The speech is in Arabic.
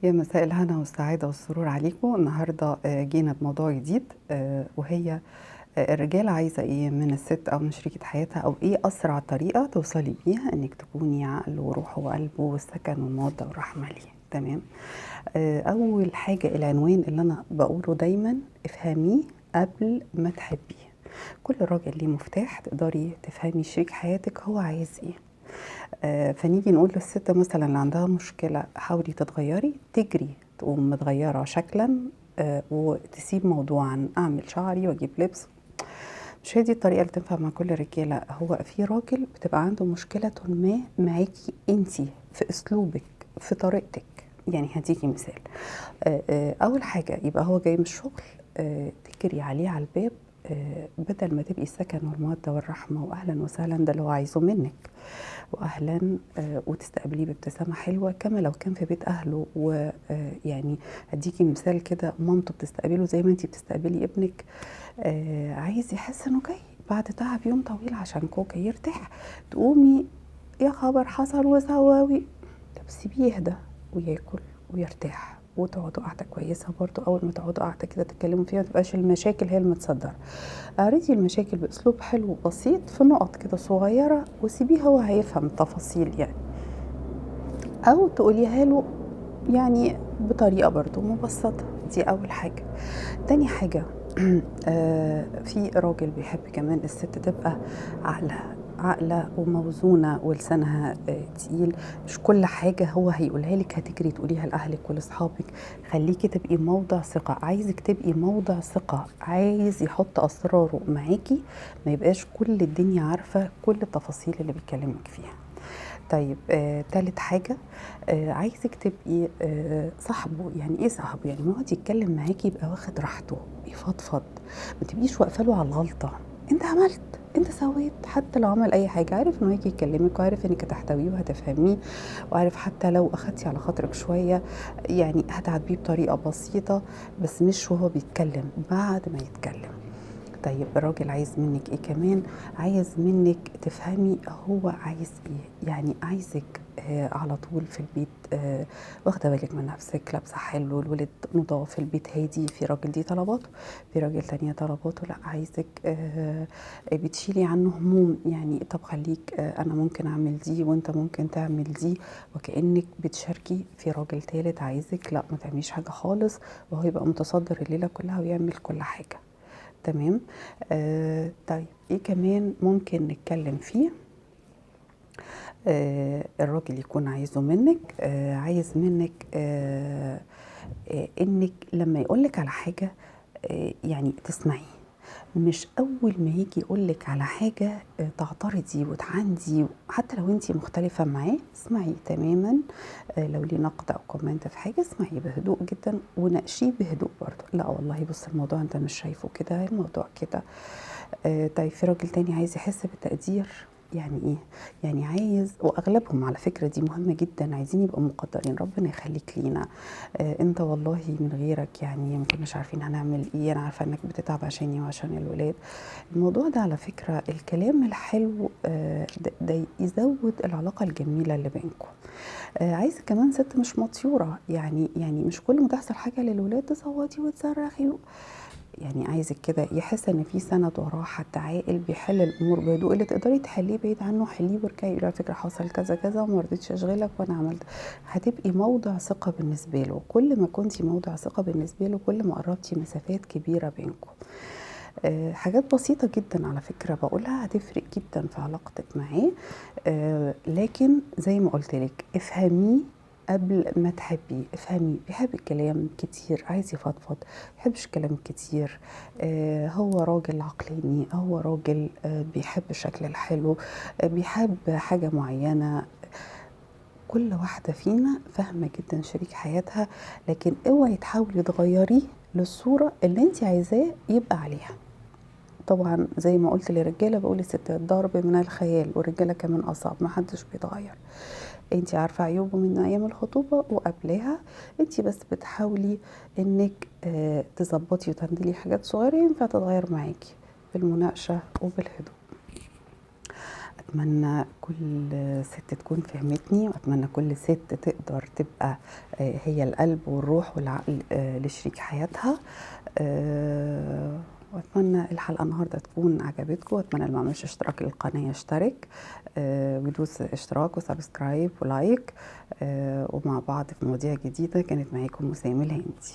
يا مساء الهنا والسعادة والسرور عليكم. النهاردة جينا بموضوع جديد، وهي الرجالة عايزة ايه من الست او من شريكة حياتها، او ايه اسرع طريقة توصلي بيها انك تكوني عقل وروح وقلب والسكن والمودة والرحمة ليه. تمام. اول حاجة العنوان اللي انا بقوله دايما: افهميه قبل ما تحبيه. كل راجل ليه مفتاح تقدري تفهمي شريك حياتك هو عايز ايه. فنيجي نقول للست مثلا اللي عندها مشكلة: حاولي تتغيري، تجري تقوم متغيرة شكلا، وتسيب موضوعا اعمل شعري واجيب لبس. مش هي دي الطريقة اللي تنفع مع كل الرجالة. هو في راجل بتبقى عنده مشكلة ما معاكي انتي، في اسلوبك، في طريقتك. يعني هديكي مثال. اول حاجة يبقى هو جاي من الشغل، تجري عليه على الباب، بدل ما تبقي السكن والمودة والرحمة واهلا وسهلا، ده اللي هو عايزه منك، واهلا، وتستقبليه بابتسامه حلوه كما لو كان في بيت اهله. ويعني هديكي مثال كده: مامته بتستقبله زي ما انتي بتستقبلي ابنك. عايز يحس انه جاي بعد تعب يوم طويل عشان كوكا يرتاح. تقومي: يا خبر حصل وسواوي. طب سيبيه يهدى وياكل ويرتاح، وتقعدوا قعده كويسه. برضو اول ما تقعدوا قعده كده تتكلموا فيها، ما تبقاش المشاكل هي المتصدره. اعرضي المشاكل باسلوب حلو وبسيط في نقط كده صغيره، وسيبيه هو هيفهم التفاصيل يعني، او تقوليها له يعني بطريقه برضو مبسطه. دي اول حاجه. تاني حاجه في راجل بيحب كمان الست تبقى عاقله وموزونه ولسانها تقيل. مش كل حاجه هو هيقولها لك هتجري تقوليها لاهلك ولاصحابك. خليكي تبقي موضع ثقه. عايزك تبقي موضع ثقه، عايز يحط اسراره معاكي، ما يبقاش كل الدنيا عارفه كل التفاصيل اللي بيكلمك فيها. طيب، تالت حاجة، عايزك تبقي صاحبه. يعني ايه صاحبه؟ يعني يقعد يتكلم معاكي يبقى واخد راحته، بيفضفض. ما تبقيش واقفه له على الغلطة: انت عملت، انت سويت. حتى لو عمل اي حاجة، عارف انه هيجي يكلمك، وعارف انك هتحتويه وهتفهميه، وعارف حتى لو اخدتي على خاطرك شوية يعني هتعاتبيه بطريقة بسيطة، بس مش وهو بيتكلم، بعد ما يتكلم. طيب الراجل عايز منك ايه كمان؟ عايز منك تفهمي هو عايز ايه. يعني عايزك على طول في البيت واخده بالك من نفسك، لابسه حلو، الولد نضاف، البيت هادي. في راجل دي طلباته، في راجل تانية طلباته لا، عايزك بتشيلي عنه هموم. يعني طب خليك، انا ممكن اعمل دي وانت ممكن تعمل دي، وكأنك بتشاركي. في راجل تالت عايزك لا، ما تعمليش حاجه خالص، وهو يبقى متصدر الليله كلها ويعمل كل حاجه. تمام. طيب ايه كمان ممكن نتكلم فيه؟ الراجل يكون عايزه منك، عايز منك انك لما يقولك على حاجة يعني تسمعيه. مش اول ما يجي يقولك على حاجة تعترضي وتعاندي. حتى لو انتي مختلفة معاه، اسمعي تماما. لو ليه نقد او كومنت في حاجة، اسمعي بهدوء جدا وناقشيه بهدوء برضه: لا والله بص، الموضوع انت مش شايفه كده، الموضوع كده. طيب في راجل تاني عايز يحس بالتقدير. يعني ايه؟ يعني عايز، واغلبهم على فكره دي مهمه جدا، عايزين يبقوا مقدرين. ربنا يخليك لينا، انت والله من غيرك يعني ما كناش عارفين هنعمل ايه، انا عارفه انك بتتعب عشاني وعشان الولاد. الموضوع ده على فكره الكلام الحلو ده يزود العلاقه الجميله اللي بينكم. عايزه كمان ست مش مطيوره. يعني مش كل ما تحصل حاجه للولاد تصوتي وتصرخي. يعني عايزك كده يحس ان في سند وراه، حد عاقل بيحل الامور بهدوء. اللي تقدري تحليه بعيد عنه حليه، وارجعي يقولي على فكره حصل كذا كذا وما رضيتش اشغلك وانا عملت. هتبقي موضع ثقه بالنسبه له. كل ما كنتي موضع ثقه بالنسبه له، كل ما قربتي مسافات كبيره بينكم. حاجات بسيطة جدا على فكرة بقولها هتفرق جدا في علاقتك معاه. لكن زي ما قلت لك، افهميه قبل ما تحبيه. افهميه بيحب الكلام كتير، عايز يفضفض، بيحبش كلام كتير. هو راجل عقلاني، هو راجل بيحب الشكل الحلو، بيحب حاجة معينة. كل واحدة فينا فاهمة جدا شريك حياتها، لكن اوعي تحاولي تغيريه للصورة اللي انت عايزاه يبقى عليها. طبعا زي ما قلت للرجاله بقول للستات: ضرب من الخيال. والرجاله كمان اصعب، ما حدش بيتغير. انت عارفه عيوبه من ايام الخطوبه وقبلها، انت بس بتحاولي انك تظبطي وتعملي حاجات صغيره ينفع تتغير معاكي بالمناقشه وبالهدوء. وأتمنى كل ست تكون فهمتني، وأتمنى كل ست تقدر تبقى هي القلب والروح والعقل لشريك حياتها. وأتمنى الحلقة النهاردة تكون عجبتكم، وأتمنى اللي معملش اشتراك للقناة يشترك ويدوس اشتراك وسبسكرايب ولايك، ومع بعض في مواضيع جديدة. كانت معاكم مسامي الهندي.